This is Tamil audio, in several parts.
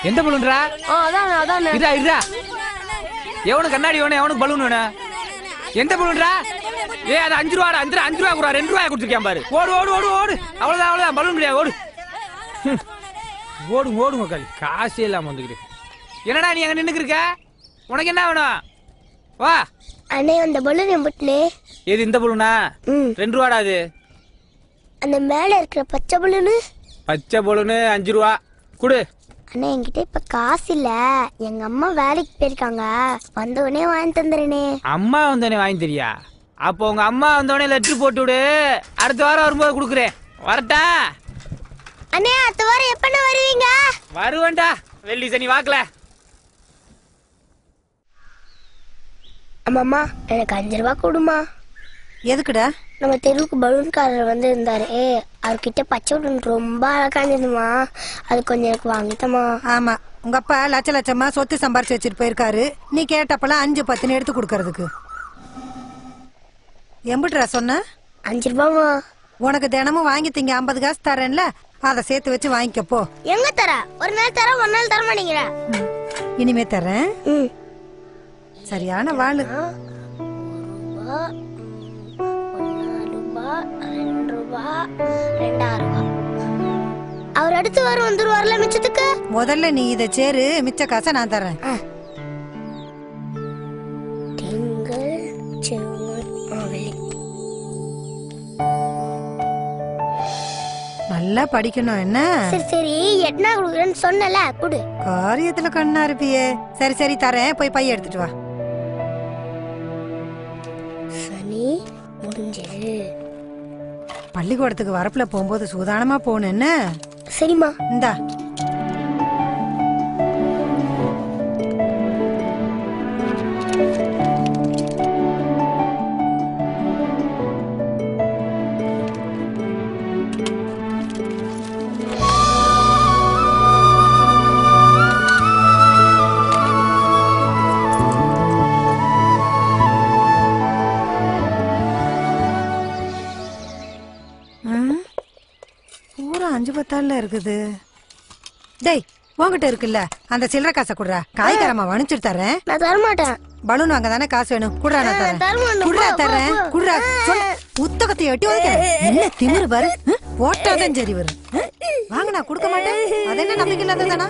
எந்த பலூன்ரா? அதான் அதான். இதா எவனுக்கு கண்ணாடி வேணும், எவனுக்கு பலூன் வேணும்? எந்த பலூன்ரா? அது 5 ரூபாடா. 5 ரூபா கூட 2 ரூபாய் கொடுத்துருக்கேன் பாரு. ஓடு ஓடு ஓடு ஓடு. அவ்வளவுதான் பலூன் கிடையாது. ஓடு ஓடுங்க ஓடுங்க காலி. காசே இல்லாம வந்துக்கிட்டு. என்னடா நீ அங்க நின்னுக்கு இருக்க? உனக்கு என்ன வேணும்? வா அண்ணே, அந்த பலூன் எம்புட்டுனே. எது இந்த பலூனா? 2 ரூபாடா அது. அந்த மேல இருக்கிற பச்சை பலூனு? பச்சை பலூனு 5 ரூபா குடு. அண்ணா, என்கிட்ட இப்ப காசு இல்ல. எங்க அம்மா வேலைக்கு போயிருக்காங்க, வந்தவனே வாங்கி தந்துறேனே. அம்மா வந்தோடனே வாங்கி தெரியா? அப்போ உங்க அம்மா வந்தோடனே லெட்டர் போட்டு விடு. அடுத்த வாரம் வரும்போது கொடுக்குறேன். வரட்டா? அண்ணே, அடுத்த வாரம் எப்ப வருவீங்க? வருவேன்டா, வெள்ளி சனி வாக்கல. அம்மாமா, எனக்கு 5 ரூபா கொடுமா. எதுக்குடா? நம்ம தெருவுக்கு பலூன்காரர் வந்து இருந்தாரு, அவர்கிட்ட பச்சை பலூன் ரொம்ப அழகா இருந்ததுமா, அது கொஞ்சம் எனக்கு வாங்கிட்டமா. ஆமா, உங்க அப்பா லட்சமா சொத்து சம்பாரிச்சு வச்சுட்டு போயிருக்காரு. நீ கேட்டப்பெல்லாம் 5 10 எடுத்து கொடுக்கறதுக்கு. எம்பிட்டுறா சொன்ன? 5 ரூபாமா. உனக்கு தினமும் வாங்கி திங்க 50 காசு தரேன்ல, அதை சேர்த்து வச்சு வாங்கிக்கப்போ. எங்க தர? ஒரு நாள் தர, ஒரு நாள் தர மாட்டீங்களா? இனிமே தரேன். சரியான வாழு. அவர் அடுத்து வரும் வந்துருவார்ல மிச்சத்துக்கு. முதல்ல நீ இதை சேரு, மிச்ச காசை நான் தரேன். நல்லா படிக்கணும் என்ன? சரி சரி, எட்னா குடுக்குறேன்னு சொன்னல, குடு. காரியத்துல கண்ணா இருப்பியே. சரி சரி தரேன், போய் பைய எடுத்துட்டு வா. சனி முடிஞ்சு. பள்ளிக்கூடத்துக்கு வரப்புல போகும்போது சூதானமா போகணும் என்ன? சரிம்மா. இந்தா. பூரா 5 10 இருக்குது. டேய், உன்கிட்ட இருக்குல்ல அந்த சில்லற காசை குடுறா. காய்கறமா வணிச்சிட்டு தரேன். நான் தர மாட்டேன். பலூன் வாங்க தானே காசு வேணும். குடுறா, நான் தரேன். குடுறா, தரேன். குடுறா. புத்தகத்தை எட்டி வைக்கிறேன். என்ன திமிரு பாரு. போட்டாதான் சரி வரும். வாங்க, நான் கொடுக்க மாட்டேன். அது என்ன நம்பிக்கை இல்லாததானா?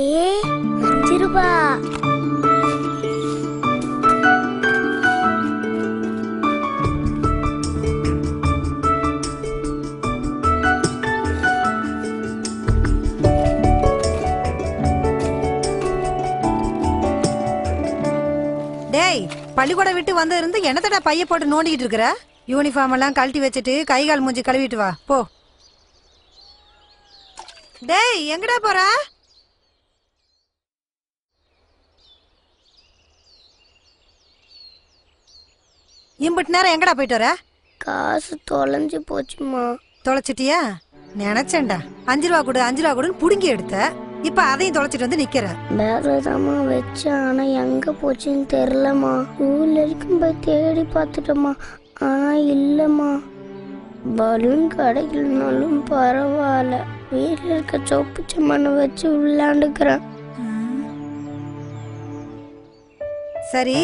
ஏ 5 ரூபா. டேய், பள்ளிக்கூடம் விட்டு வந்து இருந்து என்னத்தடா பைய போட்டு நோண்டிக்கிட்டு இருக்கிற? யூனிஃபார்ம் எல்லாம் கழட்டி வச்சுட்டு கை கால் மூஞ்சி கழுவிட்டு வா போ. டேய், எங்கடா போற? இம்புட்டு நேரம் எங்கடா போயிட்டு வர? காசு தொலைஞ்சு போச்சுமா. தொலைச்சிட்டியா? நினைச்சேன்டா 5 ரூபா கொடு 5 ரூபா கொடுன்னு புடுங்கி எடுத்த. இப்ப அதையும் தொலைச்சிட்டு வந்து நிக்கிற. பேக்ல தாமா வச்சேன், ஆனா எங்க போச்சுன்னு தெரியலமா. ஊர்ல இருக்கும் போய் தேடி பார்த்துட்டோமா, ஆனா இல்லம்மா. பலூன் கிடைக்கலனாலும் பரவாயில்ல, வீட்டுல இருக்க சொப்பு சம்மண்ணை வச்சு விளையாண்டுக்கிறேன். சரி,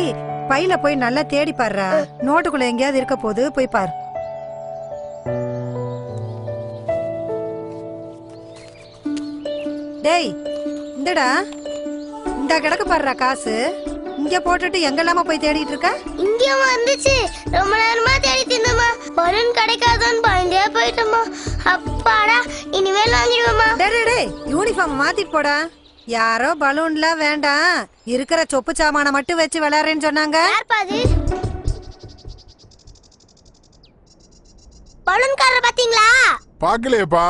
பையில போய் நல்லா தேடி பாருடா. நோட்டுக்குள்ள எங்கேயாவது இருக்க போது போய் பாரு. டேய், இந்தடா, இந்த கிடக்கு பாருடா காசு. இங்க போட்டுட்டு எங்கெல்லாம போய் தேடிட்டு இருக்க? இங்க வந்துச்சு, ரொம்ப நேரமா தேடிட்டு இருந்தோமா. பலூன் கிடைக்காதான்னு பயந்தே போயிட்டோமா. அப்பாடா, இனிமேல் வாங்கிடுவோமா. டேய், யூனிஃபார்ம் மாத்திட்டு போடா. யாரோ பலூன்ல வேண்டாம், இருக்கிற சொப்பு சாமான மட்டும் வச்சு விளையாடுறேன்னு சொன்னாங்க. பலூன்காரர் பாத்தீங்களா? பாக்கலையேப்பா.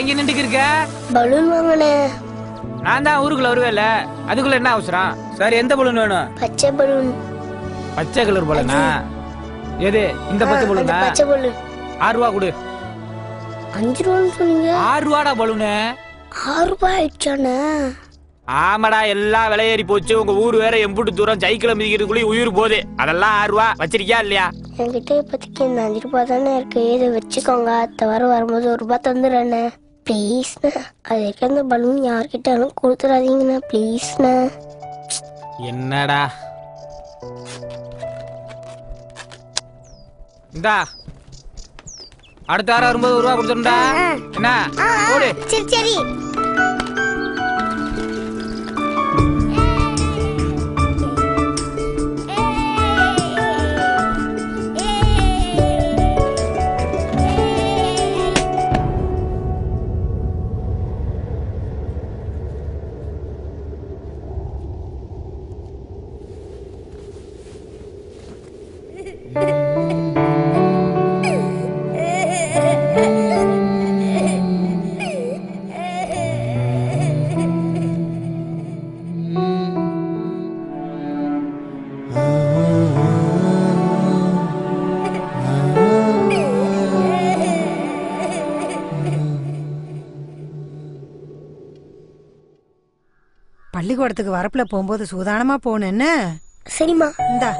இங்க நின்றுக்கு இருக்க? பலூன் வாங்கண்ணே. நான் தான் ஊருக்குள்ள வருவேல, அதுக்குள்ள என்ன அவசரம்? சரி, எந்த பலூன் வேணும்? பச்சை பலூன். பச்சை கலர் பலூனா? எது இந்த பச்சை பலூனா? பச்சை பலூன் 6 ரூபா கொடு. 5 ரூபான்னு சொன்னீங்க. 6 ரூபாடா பலூனு. 6 ரூபாய் ஆயிடுச்சானே. ஆமாடா, எல்லாம் விலை ஏறி போச்சு. உங்க ஊர் வேற எம்புட்டு தூரம் சைக்கிள மிதிக்கிறதுக்குள்ளே உயிர் போகுது. அதெல்லாம் 6 ரூபா வச்சிருக்கியா இல்லையா? என்கிட்ட இப்போதைக்கு இந்த 5 ரூபாய் தானே இருக்கு. இதை வச்சுக்கோங்க. அடுத்த வாரம் வரும்போது 1 ரூபாய் தந்துடுறேண்ணே. ப்ளீஸ்ண்ணே. அது வரைக்கும் அந்த பலூன் யார்கிட்டாலும் கொடுத்துடாதீங்கண்ணே, ப்ளீஸ்ண்ணே. என்னடா இந்தா, அடுத்த வாரம் வரும்போது 1 ரூபா கொடுத்துருண்டா. என்ன ஓடு. சரி சரி. பள்ளிக்கூடத்துக்கு வரப்புல போகும்போது சூதானமா போன என்ன? சரிம்மா. இந்தா